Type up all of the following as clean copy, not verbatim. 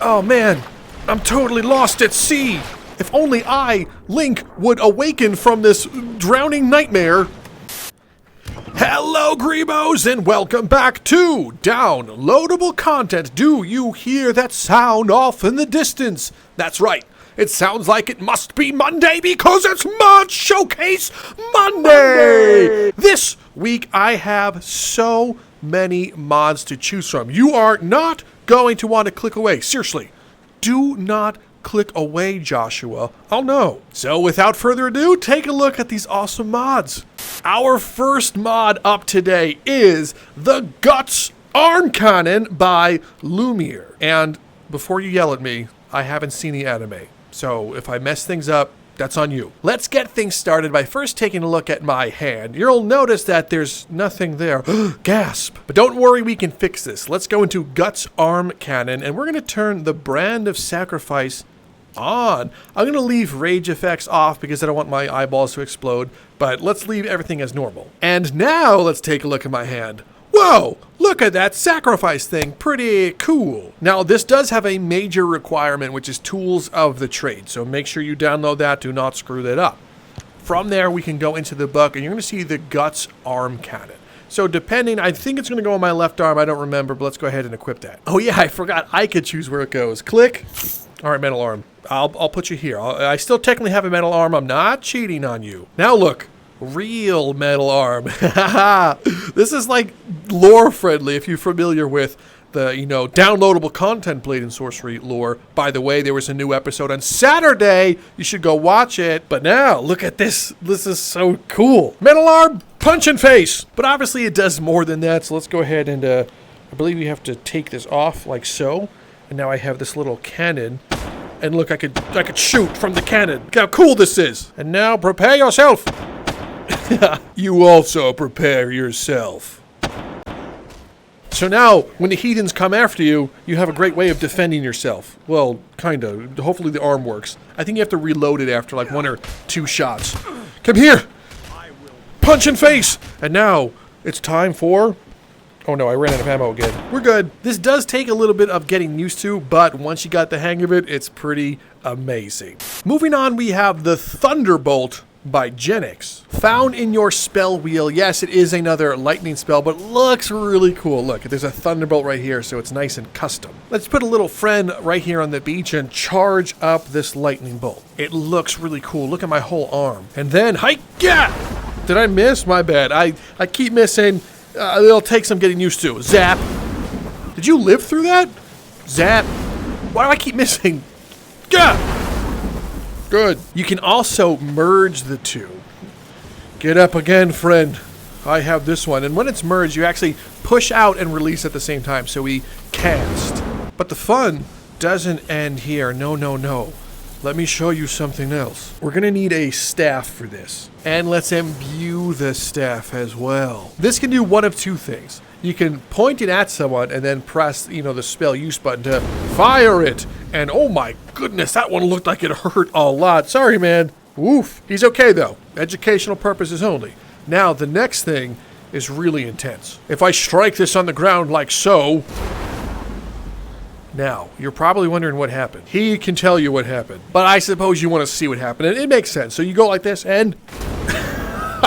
Oh man, I'm totally lost at sea. If only I, Link, would awaken from this drowning nightmare. Hello, Greebos, and welcome back to Downloadable Content. Do you hear that sound off in the distance? That's right. It sounds like it must be Monday because it's Mod Showcase Monday! This week I have so many mods to choose from. You are not going to want to click away. Seriously, do not click away, Joshua. Oh no. So without further ado, take a look at these awesome mods. Our first mod up today is the Guts Arm Cannon by Loomirr. And before you yell at me, I haven't seen the anime. So if I mess things up, that's on you. Let's get things started by first taking a look at my hand. You'll notice that there's nothing there. Gasp. But don't worry, we can fix this. Let's go into Guts Arm Cannon, and we're going to turn the Brand of Sacrifice on. I'm going to leave rage effects off because I don't want my eyeballs to explode, but let's leave everything as normal. And now let's take a look at my hand. Whoa, look at that sacrifice thing, pretty cool. Now this does have a major requirement, which is Tools of the Trade, so make sure you download that, do not screw that up. From there we can go into the book and you're going to see the Guts Arm Cannon. So depending, I think it's going to go on my left arm, I don't remember, but let's go ahead and equip that. Oh yeah, I forgot I could choose where it goes. Click. All right, metal arm. I'll put you here. I still technically have a metal arm, I'm not cheating on you. Now look. Real metal arm. This is like lore friendly if you're familiar with the, downloadable content blade and sorcery lore. By the way, there was a new episode on Saturday. You should go watch it. But now, look at this. This is so cool. Metal arm, punch and face. But obviously it does more than that. So let's go ahead and, I believe you have to take this off like so. And now I have this little cannon. And look, I could shoot from the cannon. Look how cool this is. And now prepare yourself. You also prepare yourself. So now, when the heathens come after you, you have a great way of defending yourself. Well, kinda. Hopefully the arm works. I think you have to reload it after like 1 or 2 shots. Come here! Punch and face! And now, it's time for... Oh no, I ran out of ammo again. We're good. This does take a little bit of getting used to, but once you got the hang of it, it's pretty amazing. Moving on, we have the Thunderbolt by Jenix. Found in your spell wheel. Yes, it is another lightning spell, but looks really cool. Look, there's a Thunderbolt right here, so it's nice and custom. Let's put a little friend right here on the beach and charge up this lightning bolt. It looks really cool. Look at my whole arm. And then, hi-ya! Did I miss? My bad. I keep missing. It'll take some getting used to. Zap. Did you live through that? Zap. Why do I keep missing? Gah! Good. You can also merge the two. Get up again, friend. I have this one. And when it's merged, you actually push out and release at the same time. So we cast. But the fun doesn't end here. No, no, no. Let me show you something else. We're going to need a staff for this. And let's imbue the staff as well. This can do one of two things. You can point it at someone and then press, the spell use button to fire it. And oh my goodness, that one looked like it hurt a lot. Sorry, man. Woof. He's okay, though. Educational purposes only. Now, the next thing is really intense. If I strike this on the ground like so... Now, you're probably wondering what happened. He can tell you what happened. But I suppose you want to see what happened. And it makes sense. So you go like this and...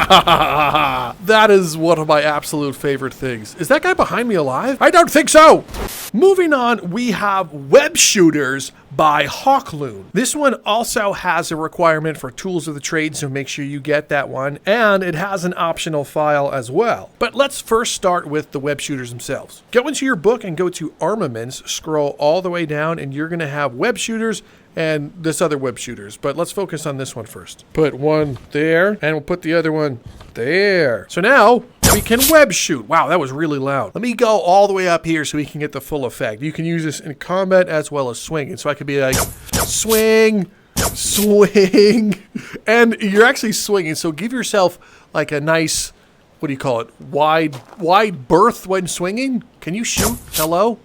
That is one of my absolute favorite things. Is that guy behind me alive? I don't think so! Moving on, we have Web Shooters by Hawkloon. This one also has a requirement for Tools of the Trade, so make sure you get that one. And it has an optional file as well. But let's first start with the Web Shooters themselves. Go into your book and go to Armaments, scroll all the way down, and you're going to have Web Shooters and this other Web Shooters. But let's focus on this one first. Put one there, and we'll put the other one there. So now we can web shoot. Wow, that was really loud. Let me go all the way up here so we can get the full effect. You can use this in combat as well as swinging. So I could be like, swing, swing, and you're actually swinging. So give yourself like a nice, what do you call it? Wide berth when swinging. Can you shoot? Hello?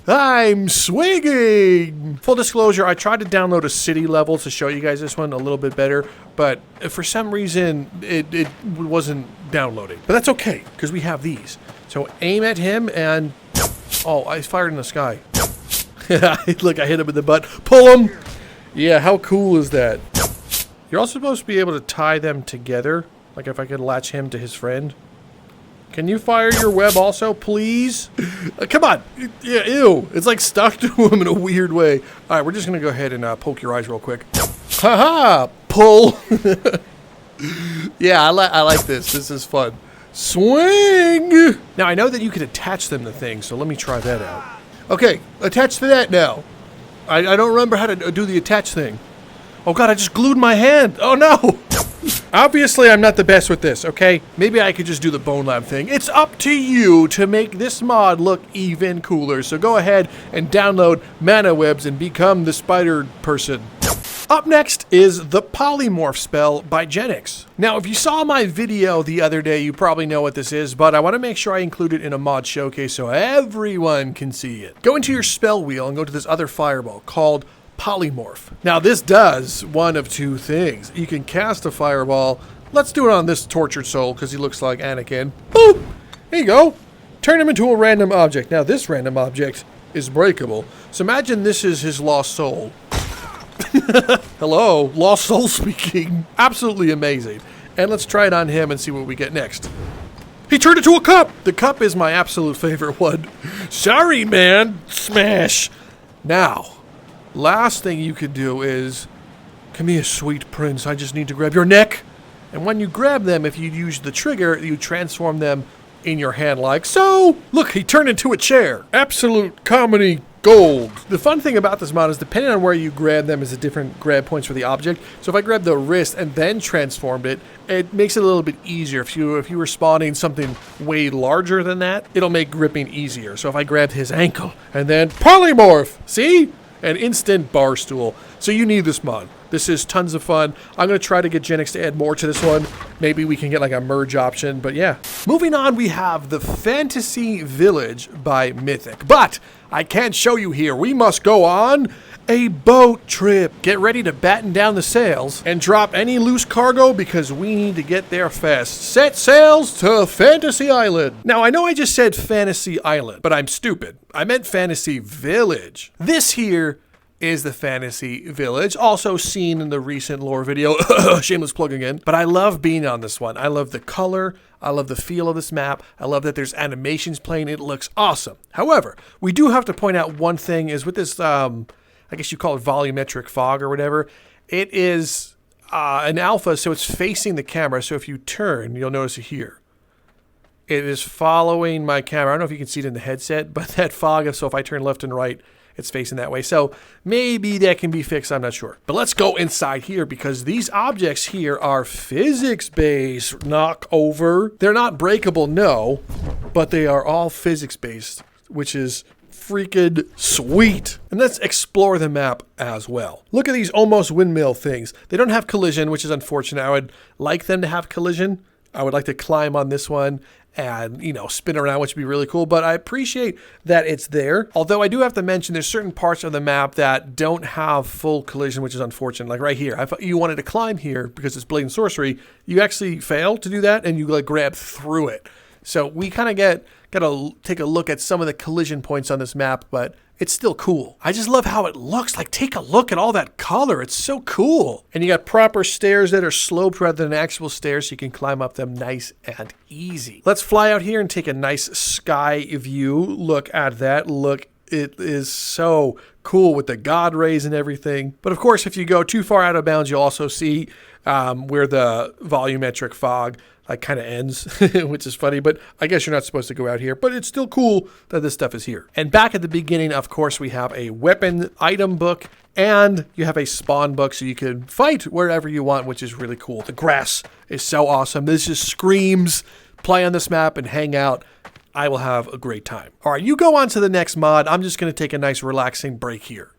I'm swinging! Full disclosure, I tried to download a city level to show you guys this one a little bit better, but for some reason, it wasn't downloading. But that's okay, because we have these. So aim at him and... Oh, I fired in the sky. Look, I hit him in the butt. Pull him! Yeah, how cool is that? You're also supposed to be able to tie them together. Like if I could latch him to his friend. Can you fire your web also, please? Come on! Yeah, ew! It's like stuck to him in a weird way. Alright, we're just gonna go ahead and poke your eyes real quick. Haha! Pull! Yeah, I like this. This is fun. Swing! Now, I know that you can attach them to things, so let me try that out. Okay, attach to that now. I don't remember how to do the attach thing. Oh god, I just glued my hand! Oh no! Obviously, I'm not the best with this, okay? Maybe I could just do the Bone Lab thing. It's up to you to make this mod look even cooler, so go ahead and download Mana Webs and become the spider person. Up next is the Polymorph spell by Jenix. Now, if you saw my video the other day, you probably know what this is, but I want to make sure I include it in a mod showcase so everyone can see it. Go into your spell wheel and go to this other fireball called Polymorph. Now, this does one of two things. You can cast a fireball. Let's do it on this tortured soul because he looks like Anakin. Boop! There you go. Turn him into a random object. Now, this random object is breakable. So imagine this is his lost soul. Hello, lost soul speaking. Absolutely amazing. And let's try it on him and see what we get next. He turned into a cup! The cup is my absolute favorite one. Sorry, man. Smash. Now, last thing you could do is, come here, sweet prince. I just need to grab your neck. And when you grab them, if you use the trigger, you transform them in your hand like so. Look, he turned into a chair. Absolute comedy gold. The fun thing about this mod is depending on where you grab them is a different grab points for the object. So if I grab the wrist and then transformed it, it makes it a little bit easier. If you were spawning something way larger than that, it'll make gripping easier. So if I grabbed his ankle and then polymorph, see? An instant bar stool. So you need this mod. This is tons of fun. I'm going to try to get Jenix to add more to this one. Maybe we can get like a merge option, but yeah. Moving on, we have the Fantasy Village by Mxthic. But I can't show you here. We must go on a boat trip. Get ready to batten down the sails and drop any loose cargo because we need to get there fast. Set sails to Fantasy Island. Now, I know I just said Fantasy Island, but I'm stupid. I meant Fantasy Village. This here is the Fantasy Village, also seen in the recent lore video. Shameless plug again. But I love being on this one. I love the color. I love the feel of this map. I love that there's animations playing. It looks awesome. However, we do have to point out one thing is with this, I guess you call it volumetric fog or whatever. It is an alpha, so it's facing the camera. So if you turn, you'll notice it here. It is following my camera. I don't know if you can see it in the headset, but that fog, so if I turn left and right, it's facing that way. So maybe that can be fixed. I'm not sure. But let's go inside here because these objects here are physics-based. Knock over. They're not breakable, no, but they are all physics-based, which is freaking sweet. And let's explore the map as well. Look at these almost windmill things. They don't have collision, which is unfortunate. I would like them to have collision. I would like to climb on this one and, you know, spin around, which would be really cool. But I appreciate that it's there. Although I do have to mention there's certain parts of the map that don't have full collision, which is unfortunate. Like right here, if you wanted to climb here because it's Blade and Sorcery, you actually fail to do that and you like grab through it. So we kind of gotta take a look at some of the collision points on this map, but it's still cool. I just love how it looks. Like, take a look at all that color. It's so cool. And you got proper stairs that are sloped rather than actual stairs, so you can climb up them nice and easy. Let's fly out here and take a nice sky view. Look at that. Look, it is so cool with the god rays and everything. But of course, if you go too far out of bounds, you'll also see where the volumetric fog like kind of ends, which is funny, but I guess you're not supposed to go out here, but it's still cool that this stuff is here. And back at the beginning, of course, we have a weapon item book and you have a spawn book so you can fight wherever you want, which is really cool. The grass is so awesome. This just screams play on this map and hang out. I will have a great time. All right, you go on to the next mod. I'm just going to take a nice relaxing break here.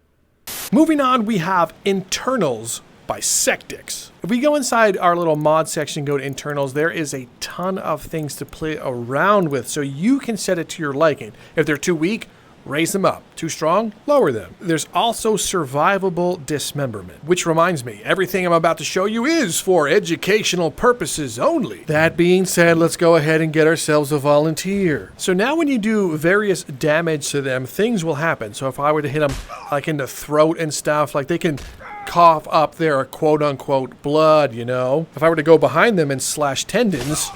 Moving on, we have Internals by Sectix. If we go inside our little mod section, go to internals, there is a ton of things to play around with, so you can set it to your liking. If they're too weak, Raise them up. Too strong? Lower them. There's also survivable dismemberment, which reminds me, everything I'm about to show you is for educational purposes only. That being said, let's go ahead and get ourselves a volunteer. So now when you do various damage to them, things will happen. So if I were to hit them like in the throat and stuff, like they can cough up their quote-unquote blood, you know? If I were to go behind them and slash tendons...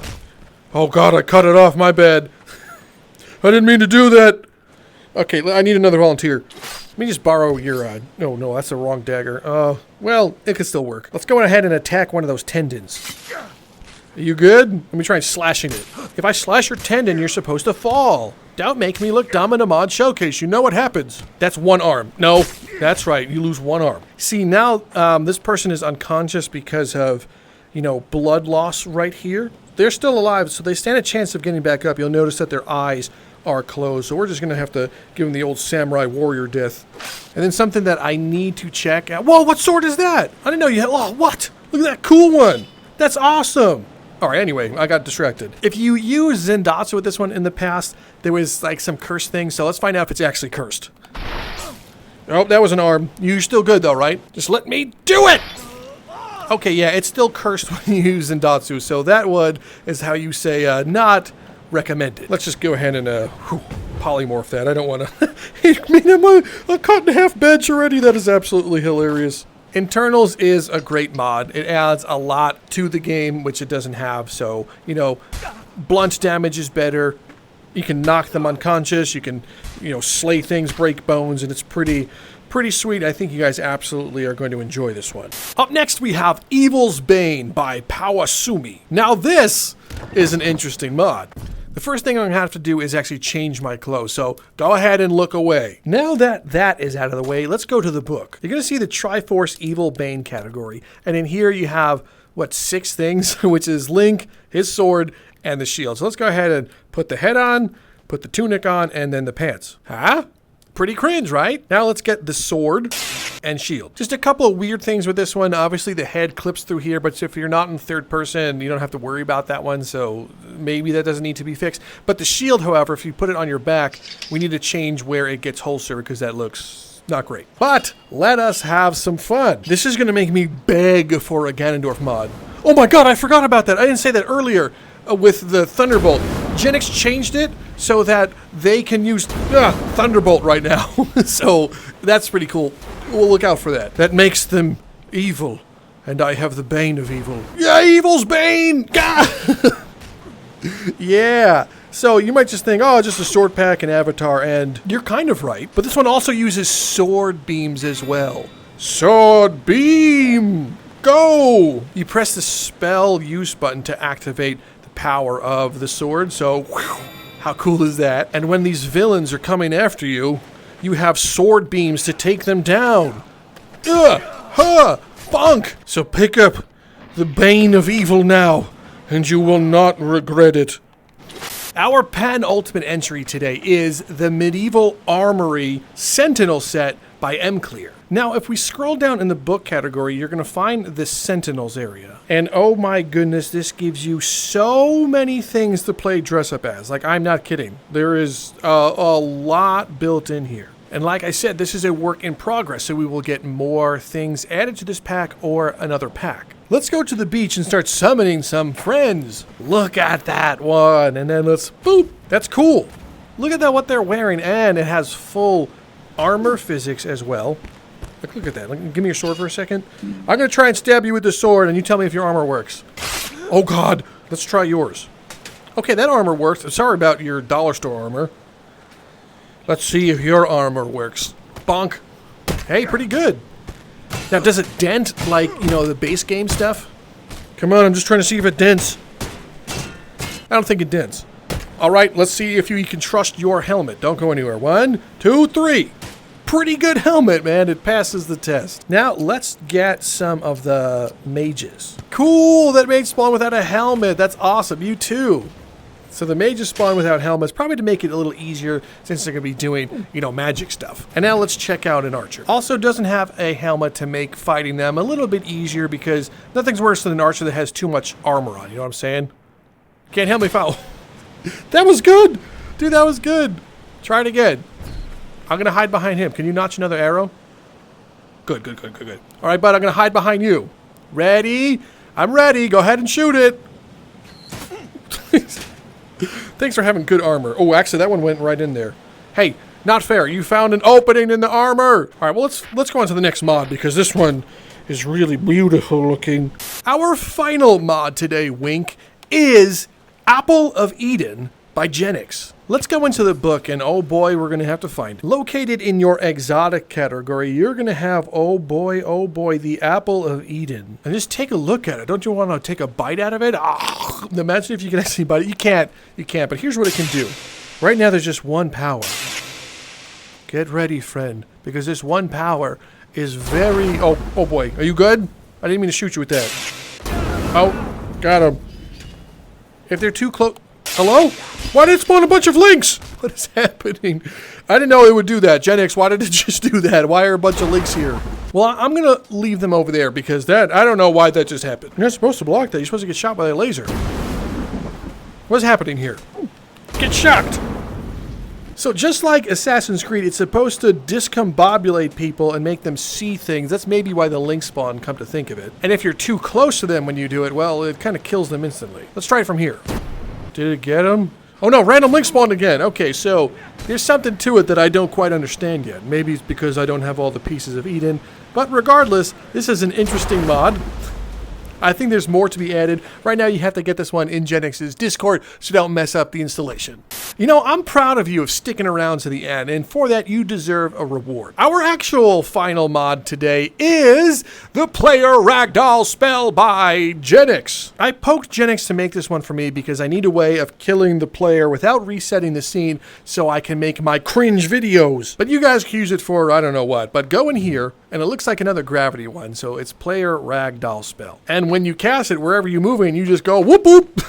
Oh god, I cut it off, my bad. I didn't mean to do that. Okay, I need another volunteer. Let me just borrow your, no, that's the wrong dagger. Well, it could still work. Let's go ahead and attack one of those tendons. Are you good? Let me try slashing it. If I slash your tendon, you're supposed to fall. Don't make me look dumb in a mod showcase. You know what happens. That's one arm. No, that's right. You lose one arm. See, now this person is unconscious because of, you know, blood loss right here. They're still alive, so they stand a chance of getting back up. You'll notice that their eyes are closed, so we're just going to have to give them the old samurai warrior death. And then something that I need to check out. Whoa, what sword is that? I didn't know you had... Oh, what? Look at that cool one. That's awesome. All right, anyway, I got distracted. If you used Zendatsu with this one in the past, there was like some cursed thing, so let's find out if it's actually cursed. Oh, that was an arm. You're still good though, right? Just let me do it! Okay, yeah, it's still cursed when you use Zendatsu, so that one is how you say not recommended. Let's just go ahead and polymorph that. I don't want to... I mean, I'm a cut in half bench already. That is absolutely hilarious. Internals is a great mod. It adds a lot to the game, which it doesn't have. So, you know, blunt damage is better. You can knock them unconscious. You can, you know, slay things, break bones, and it's pretty sweet. I think you guys absolutely are going to enjoy this one. Up next, we have Evil's Bane by Powasumi. Now, this is an interesting mod. The first thing I'm going to have to do is actually change my clothes, so go ahead and look away. Now that that is out of the way, let's go to the book. You're going to see the Triforce Evil Bane category, and in here you have, what, 6 things, which is Link, his sword, and the shield. So let's go ahead and put the head on, put the tunic on, and then the pants. Huh? Pretty cringe, right? Now let's get the sword and shield. Just a couple of weird things with this one. Obviously the head clips through here, but if you're not in third person, you don't have to worry about that one, so maybe that doesn't need to be fixed. But the shield, however, if you put it on your back, we need to change where it gets holstered because that looks not great. But let us have some fun. This is gonna make me beg for a Ganondorf mod. Oh my god, I forgot about that. I didn't say that earlier with the Thunderbolt. Jenix changed it so that they can use Thunderbolt right now. So that's pretty cool. We'll look out for that. That makes them evil, and I have the Bane of evil. Yeah, Evil's Bane! Yeah. So you might just think, oh, just a sword pack and avatar, and you're kind of right. But this one also uses sword beams as well. Sword beam! Go! You press the spell use button to activate power of the sword, so whew, how cool is that? And when these villains are coming after you, you have sword beams to take them down. Bonk! So pick up the Bane of Evil now, and you will not regret it. Our penultimate entry today is the Medieval Armory Sentinel set by EmClear. Now, if we scroll down in the book category, you're going to find the Sentinels area. And oh my goodness, this gives you so many things to play dress up as. Like, I'm not kidding. There is a lot built in here. And like I said, this is a work in progress, so we will get more things added to this pack or another pack. Let's go to the beach and start summoning some friends. Look at that one. And then let's, boop. That's cool. Look at that, what they're wearing. And it has full armor physics as well. Look at that. Give me your sword for a second. I'm going to try and stab you with the sword, and you tell me if your armor works. Oh, God. Let's try yours. Okay, that armor works. Sorry about your dollar store armor. Let's see if your armor works. Bonk. Hey, pretty good. Now, does it dent, like, you know, the base game stuff? Come on, I'm just trying to see if it dents. I don't think it dents. All right, let's see if you can trust your helmet. Don't go anywhere. 1, 2, 3. Pretty good helmet, man. It passes the test. Now, let's get some of the mages. Cool, that mage spawned without a helmet. That's awesome. You too. So the mages spawn without helmets, probably to make it a little easier since they're going to be doing, you know, magic stuff. And now let's check out an archer. Also doesn't have a helmet to make fighting them a little bit easier because nothing's worse than an archer that has too much armor on. You know what I'm saying? Can't help me foul. That was good. Dude, that was good. Try it again. I'm gonna hide behind him. Can you notch another arrow? Good, good, good, good, good. All right, bud, I'm gonna hide behind you. Ready? I'm ready. Go ahead and shoot it. Thanks for having good armor. Oh, actually, that one went right in there. Hey, not fair. You found an opening in the armor. All right, well, let's go on to the next mod because this one is really beautiful looking. Our final mod today, Wink, is Apple of Eden by Jenix. Let's go into the book, and oh boy, we're going to have to find it. Located in your exotic category, you're going to have, oh boy, the Apple of Eden. And just take a look at it. Don't you want to take a bite out of it? Oh, imagine if you could actually bite it. You can't, but here's what it can do. Right now, there's just one power. Get ready, friend, because this one power is very... Oh boy, are you good? I didn't mean to shoot you with that. Oh, got him. If they're too close... Hello? Why did it spawn a bunch of links? What is happening? I didn't know it would do that. Jenix, why did it just do that? Why are a bunch of links here? Well, I'm going to leave them over there because that... I don't know why that just happened. You're not supposed to block that. You're supposed to get shot by a laser. What's happening here? Get shocked! So just like Assassin's Creed, it's supposed to discombobulate people and make them see things. That's maybe why the link spawn, come to think of it. And if you're too close to them when you do it, well, it kind of kills them instantly. Let's try it from here. Did it get him? Oh no, random link spawned again. Okay, so there's something to it that I don't quite understand yet. Maybe it's because I don't have all the pieces of Eden. But regardless, this is an interesting mod. I think there's more to be added. Right now, you have to get this one in Jenix's Discord so don't mess up the installation. You know, I'm proud of you of sticking around to the end, and for that, you deserve a reward. Our actual final mod today is the Player Ragdoll Spell by Jenix. I poked Jenix to make this one for me because I need a way of killing the player without resetting the scene so I can make my cringe videos. But you guys can use it for I don't know what, but go in here, and it looks like another gravity one, so it's Player Ragdoll Spell. And when you cast it, wherever you're moving, you just go whoop whoop,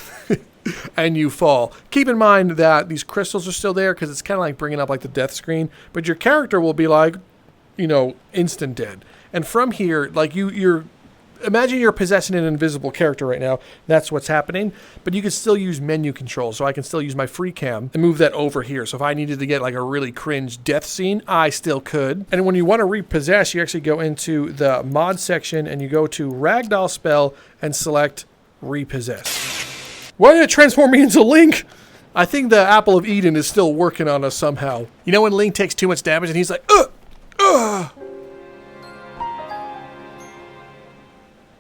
and you fall. Keep in mind that these crystals are still there because it's kind of like bringing up like the death screen, but your character will be like, you know, instant dead. And from here, like you're imagine you're possessing an invisible character right now. That's what's happening. But you can still use menu control. So I can still use my free cam and move that over here. So if I needed to get like a really cringe death scene, I still could. And when you want to repossess, you actually go into the mod section and you go to Ragdoll Spell and select repossess. Why did it transform me into Link? I think the Apple of Eden is still working on us somehow. You know when Link takes too much damage and he's like, ugh.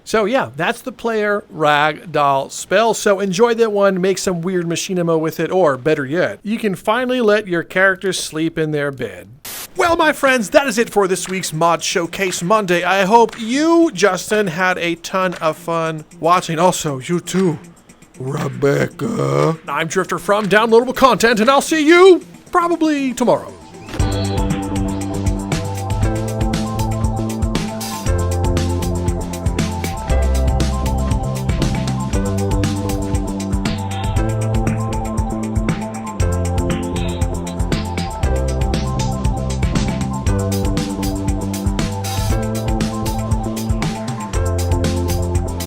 So yeah, that's the Player Ragdoll Spell. So enjoy that one, make some weird machinimo with it, or better yet, you can finally let your characters sleep in their bed. Well, my friends, that is it for this week's Mod Showcase Monday. I hope you, Justin, had a ton of fun watching. Also, you too, Rebecca. I'm Drifter from Downloadable Content, and I'll see you probably tomorrow.